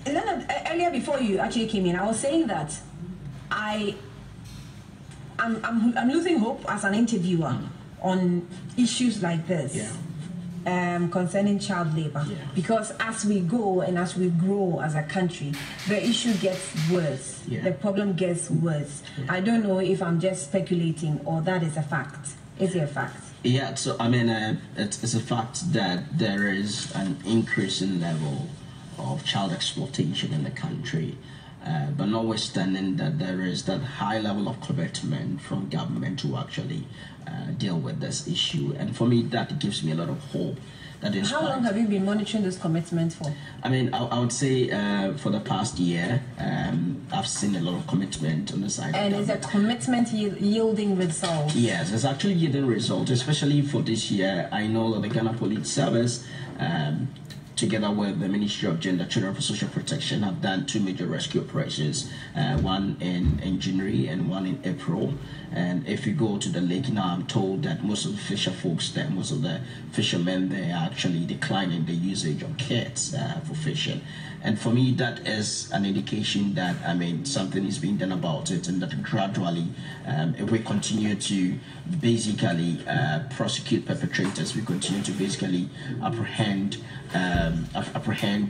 Leonard, earlier before you actually came in, I was saying that I'm losing hope as an interviewer on issues like this. Yeah. Concerning child labor, because as we go and as we grow as a country, the issue gets worse. The problem gets worse. I don't know if I'm just speculating or that is a fact. Is it a fact? Yeah, so I mean, it's a fact that there is an increasing level of child exploitation in the country. But notwithstanding that, there is that high level of commitment from government to actually deal with this issue. And for me, that gives me a lot of hope. How long have you been monitoring this commitment for? I mean, I would say for the past year, I've seen a lot of commitment on the side and of is a commitment yielding results? Yes, it's actually yielding results, especially for this year. I know that the Ghana Police Service, together with the Ministry of Gender, Children for Social Protection, have done 2 major rescue operations, one in January and one in April. And if you go to the lake now, I'm told that most of the fisher folks there, most of the fishermen there are actually declining the usage of kits for fishing. And for me, that is an indication that, I mean, something is being done about it, and that gradually, if we continue to basically prosecute perpetrators, we continue to basically apprehend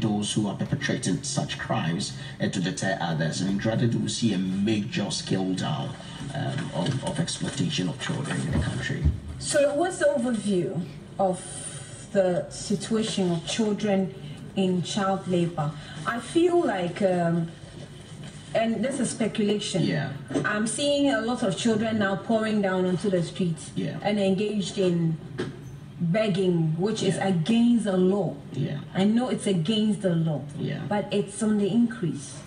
those who are perpetrating such crimes and to deter others. I mean, gradually we'll see a major scale down of exploitation of children in the country. So what's the overview of the situation of children in child labor? I feel like, and this is speculation, I'm seeing a lot of children now pouring down onto the streets and engaged in begging, which is against the law. I know it's against the law, but it's on the increase.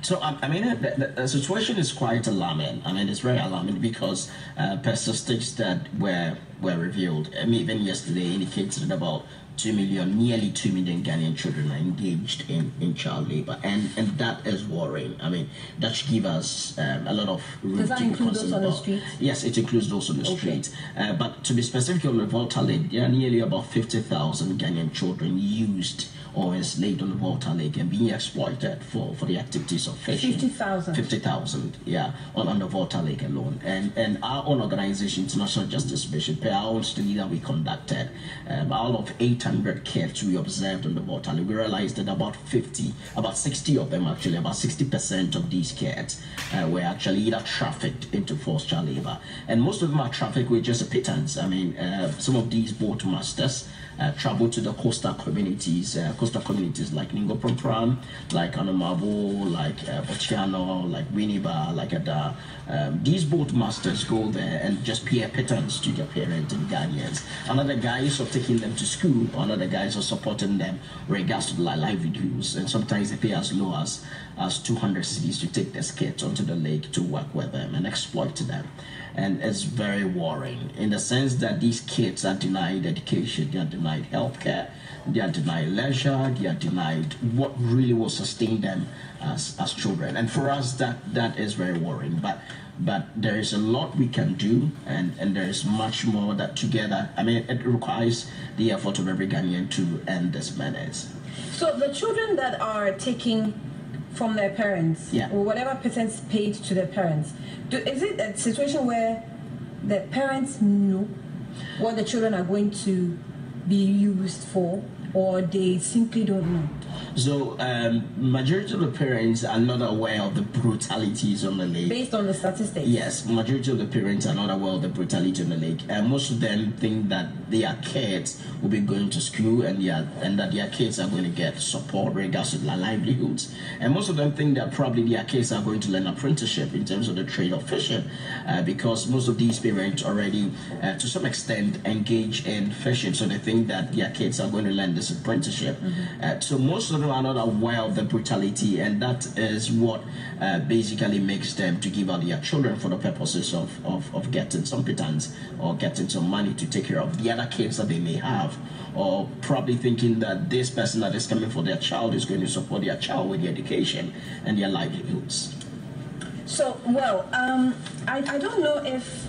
So I mean, the situation is quite alarming. I mean, it's very alarming because statistics that were revealed, I mean, even yesterday, indicated that about 2 million, nearly 2 million Ghanaian children are engaged in child labor, and that is worrying. I mean, that should give us a lot of room. Does that include those on the street? Yes, it includes those on the street. But to be specific on the Volta Lake, there are nearly about 50,000 Ghanaian children used or enslaved on the Volta Lake and being exploited for the activities of fishing. 50,000? 50,000, on the Volta Lake alone. And our own organization, International Justice Mission, per our own study that we conducted, out of 800 kids we observed on the Volta Lake, we realized that about 60 of them actually, about 60% of these kids were actually either trafficked into forced child labor. And most of them are trafficked with just a pittance. I mean, some of these boat masters travel to the coastal communities like Ningo Pram, like Anamabo, like Bochiano, like Winneba, like Ada. These boat masters go there and just pay a pittance to their parents and guardians. Another guys are taking them to school, another guys are supporting them regards to the livelihoods, and sometimes they pay as low as 200 cedis to take their kids onto the lake to work with them and exploit them. And it's very worrying in the sense that these kids are denied education, they are denied healthcare, they are denied leisure, they are denied what really will sustain them as children. And for us, that is very worrying. But there is a lot we can do, and there is much more that together, I mean, it requires the effort of every Ghanaian to end this menace. So the children that are taking from their parents, or whatever percent paid to their parents, is it a situation where the parents know what the children are going to be used for, or they simply don't know? So, majority of the parents are not aware of the brutalities on the lake. Based on the statistics? Yes, majority of the parents are not aware of the brutality on the lake. And most of them think that their kids will be going to school and that their kids are going to get support regards to their livelihoods. And most of them think that probably their kids are going to learn apprenticeship in terms of the trade of fishing, because most of these parents already, to some extent, engage in fishing. So they think that their kids are going to learn this apprenticeship. So most of them are not aware of the brutality, and that is what basically makes them to give out their children for the purposes of getting some pittance or getting some money to take care of the other kids that they may have, or probably thinking that this person that is coming for their child is going to support their child with their education and their livelihoods. So, well, I don't know if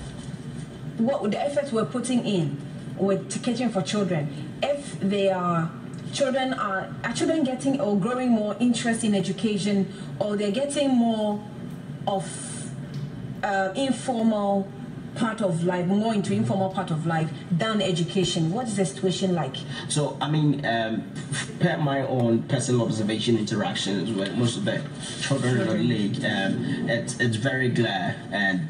what the efforts we're putting in with catering for children, if they are children are children getting or growing more interest in education, or they're getting more of informal part of life, more into informal part of life than education? What is the situation like? So, I mean, per my own personal observation interactions with most of the children in the league, it's very clear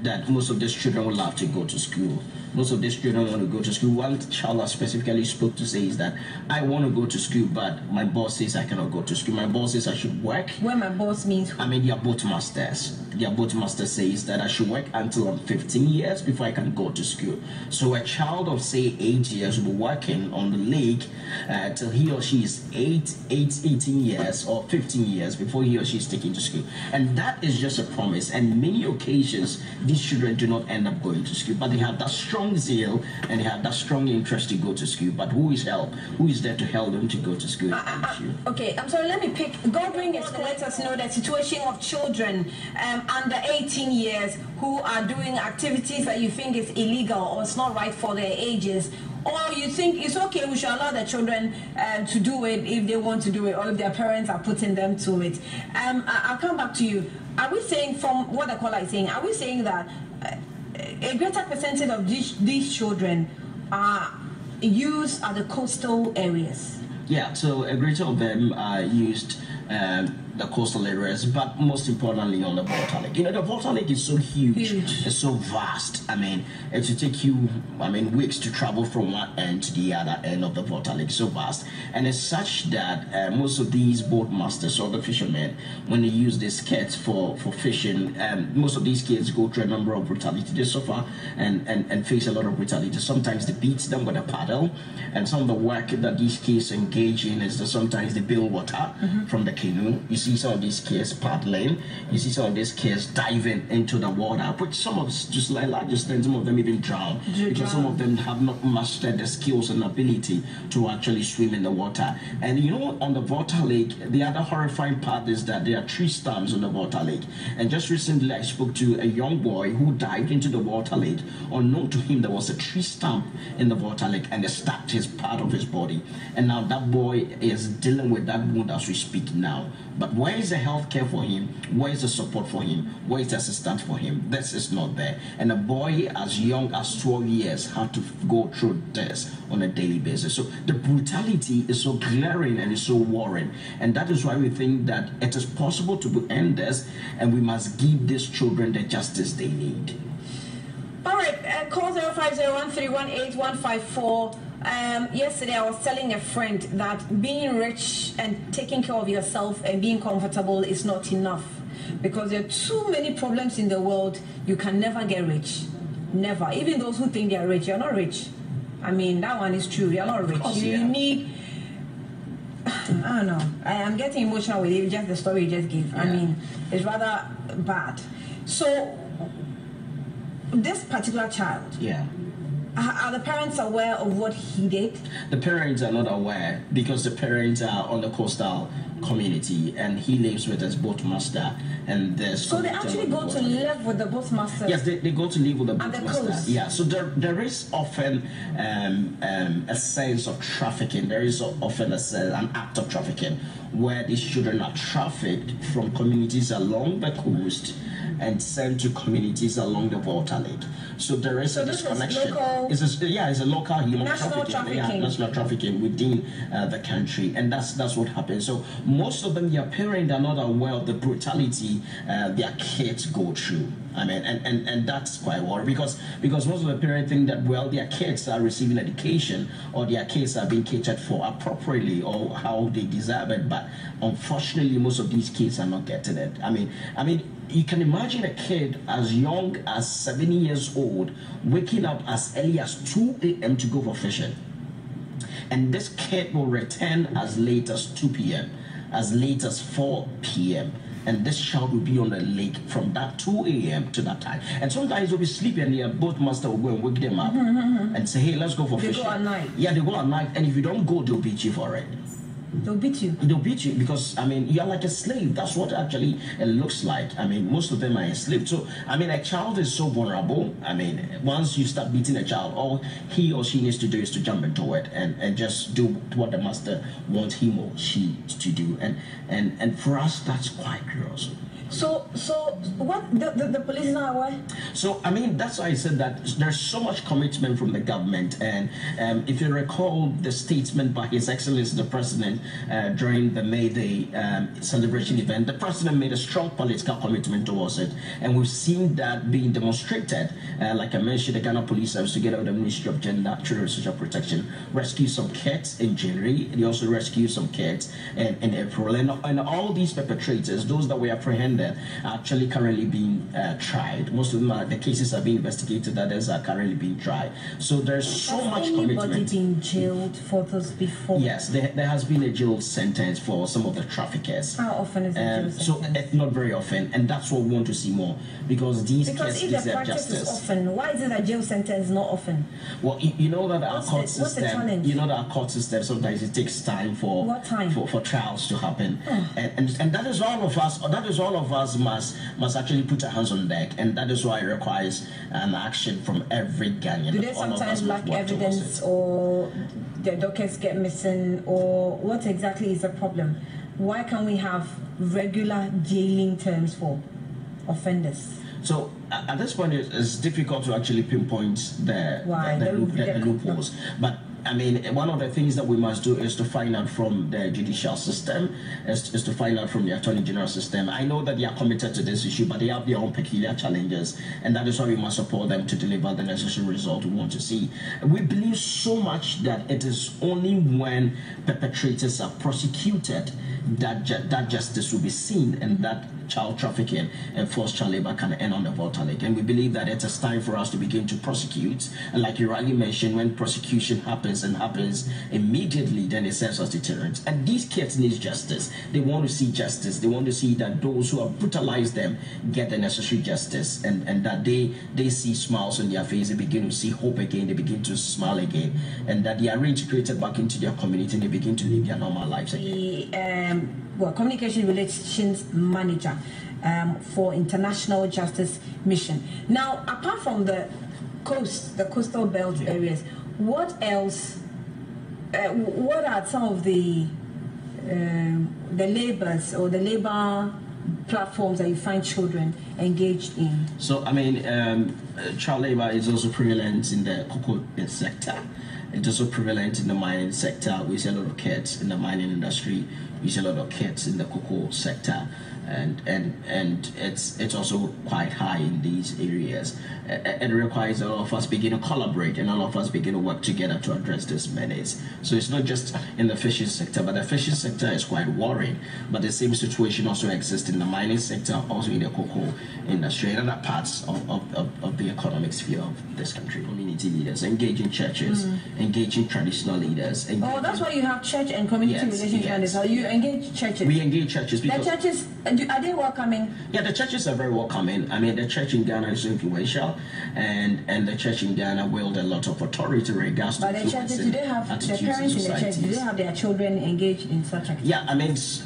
that most of these children would love to go to school. Most of these children want to go to school. One child I specifically spoke to say is that I want to go to school, but my boss says I cannot go to school. My boss says I should work. When my boss means who? I mean, they are both masters. Their both master says that I should work until I'm 15 years before I can go to school. So a child of say 8 years will be working on the league till he or she is 18 years or 15 years before he or she is taken to school. And that is just a promise. And many occasions these children do not end up going to school, but they have that strong zeal and they have that strong interest to go to school. But who is there to help them to go to school? Okay, I'm sorry, let me pick. Godwin is to let us know the situation of children under 18 years who are doing activities that you think is illegal or it's not right for their ages, or you think it's okay, we should allow the children to do it if they want to do it, or if their parents are putting them to it. I'll come back to you. Are we saying, from what the caller is saying, are we saying that a greater percentage of these children are used at the coastal areas? Yeah, so a greater of them are used the coastal areas, but most importantly on the Volta Lake. You know, the Volta Lake is so huge. It's so vast. I mean, it will take you, weeks to travel from one end to the other end of the Volta Lake. So vast, and it's such that most of these boat masters or the fishermen, when they use these kids for fishing, most of these kids go through a number of brutality. They suffer and face a lot of brutality. Sometimes they beat them with a paddle, and some of the work that these kids engage in is that sometimes they build water from the canoe. You see some of these kids paddling. You see some of these kids diving into the water, which some of us, just like largest, and some of them even drown because some of them have not mastered the skills and ability to actually swim in the water. And you know, on the Volta Lake, the other horrifying part is that there are tree stumps on the Volta Lake. And just recently, I spoke to a young boy who dived into the Volta Lake. Unknown to him, there was a tree stump in the Volta Lake, and it stabbed his part of his body. And now that boy is dealing with that wound as we speak now. But where is the health care for him? Where is the support for him? Where is the assistance for him? This is not there. And a boy as young as 12 years had to go through this on a daily basis. So the brutality is so glaring and it's so worrying. And that is why we think that it is possible to end this, and we must give these children the justice they need. All right, call 05013181154. Yesterday I was telling a friend that being rich and taking care of yourself and being comfortable is not enough, because there are too many problems in the world. You can never get rich. Never. Even those who think they are rich, you're not rich. I mean, that one is true. You're not rich. You need, I don't know. I am getting emotional with you, just the story you just gave. Yeah. I mean, it's rather bad. So, this particular child, are the parents aware of what he did? The parents are not aware, because the parents are on the coastal community and he lives with his boat master. And so they actually go to live with the boat master? Yes, they go to live with the boat master. Coast. Yeah, so there is often a sense of trafficking. There is often an act of trafficking where these children are trafficked from communities along the coast and sent to communities along the Volta Lake. So there is a disconnection. It's a local human trafficking. Yeah, national trafficking within the country, and that's what happens. So most of them, their parents are not aware of the brutality their kids go through. I mean, and that's quite worrying, because most of the parents think that, well, their kids are receiving education or their kids are being catered for appropriately or how they deserve it, but unfortunately most of these kids are not getting it. I mean, you can imagine a kid as young as 7 years old waking up as early as 2 a.m. to go for fishing, and this kid will return as late as 2 p.m., as late as 4 p.m. And this child will be on the lake from that 2 a.m. to that time. And sometimes they'll be sleeping and their boat master will go and wake them up and say, hey, let's go for fishing. They go at night. Yeah, they go at night. And if you don't go, they'll beat you for it. They'll beat you. They'll beat you because, I mean, you're like a slave. That's what actually it looks like. I mean, most of them are enslaved. So, I mean, a child is so vulnerable. I mean, once you start beating a child, all he or she needs to do is to jump into it and just do what the master wants him or she to do. And for us, that's quite gross. So what the police is not aware? So I mean, that's why I said that there's so much commitment from the government, and if you recall the statement by His Excellency the President during the May Day celebration event, the President made a strong political commitment towards it, and we've seen that being demonstrated. Like I mentioned, the Ghana Police Service, together with the Ministry of Gender, Children and Social Protection, rescued some kids in January. They also rescued some kids in April, and all these perpetrators, those that were apprehended, are actually currently being tried. Most of them the cases are being investigated, others are currently being tried. So there's so much commitment. Has anybody been jailed for those before? Yes, there has been a jail sentence for some of the traffickers. How often is it jail sentence? So not very often, and that's what we want to see more, because these kids if the practice is often, why is it that jail sentence not often? Well, you know that our court system. What's the challenge? You know that our court system, sometimes it takes time for trials to happen, and that is all of us. That is all of us must actually put our hands on deck, and that is why it requires an action from every Ghanaian. Do they sometimes lack evidence, or the dockets get missing, or what exactly is the problem? Why can't we have regular jailing terms for offenders? So at this point, it's difficult to actually pinpoint the loopholes, but I mean, one of the things that we must do is to find out from the judicial system, is to find out from the Attorney General system. I know that they are committed to this issue, but they have their own peculiar challenges, and that is why we must support them to deliver the necessary result we want to see. We believe so much that it is only when perpetrators are prosecuted that justice will be seen, and that child trafficking and forced child labor can end on the voter lake. And we believe that it is time for us to begin to prosecute. And like you rightly mentioned, when prosecution happens immediately, then it serves as deterrent. And these kids need justice. They want to see justice. They want to see that those who have brutalized them get the necessary justice, and that they see smiles on their face. They begin to see hope again. They begin to smile again, and that they are reintegrated back into their community and they begin to live their normal lives again. Communication Relations Manager for International Justice Mission. Now, apart from the coastal belt areas, what else? What are some of the labors or the labor platforms that you find children engaged in? So, I mean, child labor is also prevalent in the cocoa sector. It's also prevalent in the mining sector. We see a lot of kids in the mining industry. We see a lot of kids in the cocoa sector, and it's also quite high in these areas. It requires all of us begin to collaborate, and all of us begin to work together to address this menace. So it's not just in the fishing sector, but the fishing sector is quite worrying. But the same situation also exists in the mining sector, also in the cocoa industry, and other parts of the economic sphere of this country. Community leaders, engaging churches, engaging traditional leaders. That's why you have church and community relations. Yes. Are you engage churches? We engage churches. The churches, are they welcoming? Yeah, the churches are very welcoming. I mean, the church in Ghana is influential, and the church in Ghana wield a lot of authority regards to. But the churches, do they have the parents in the church? Do they have their children engaged in such activities? Yeah,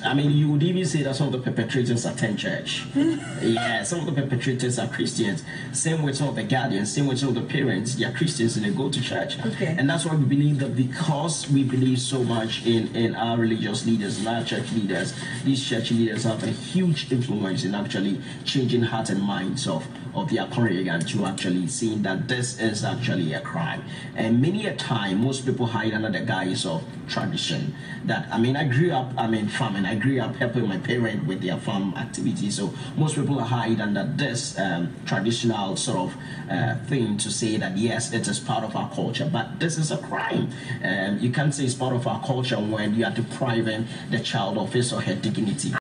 I mean, you would even say that some of the perpetrators attend church. Yeah, some of the perpetrators are Christians. Same with some of the guardians. Same with some of the parents. They are Christians and they go to church. Okay. And that's why we believe that, because we believe so much in our religious leaders, in our church leaders, these church leaders have a huge influence in actually changing hearts and minds of their congregants to actually seeing that this is actually a crime. And many a time, most people hide under the guise of tradition. That, I mean, I grew up, farming. I grew up helping my parents with their farm activities. So most people hide under this traditional sort of thing to say that, yes, it is part of our culture, but this is a crime. You can't say it's part of our culture when you are depriving the child of his or her dignity.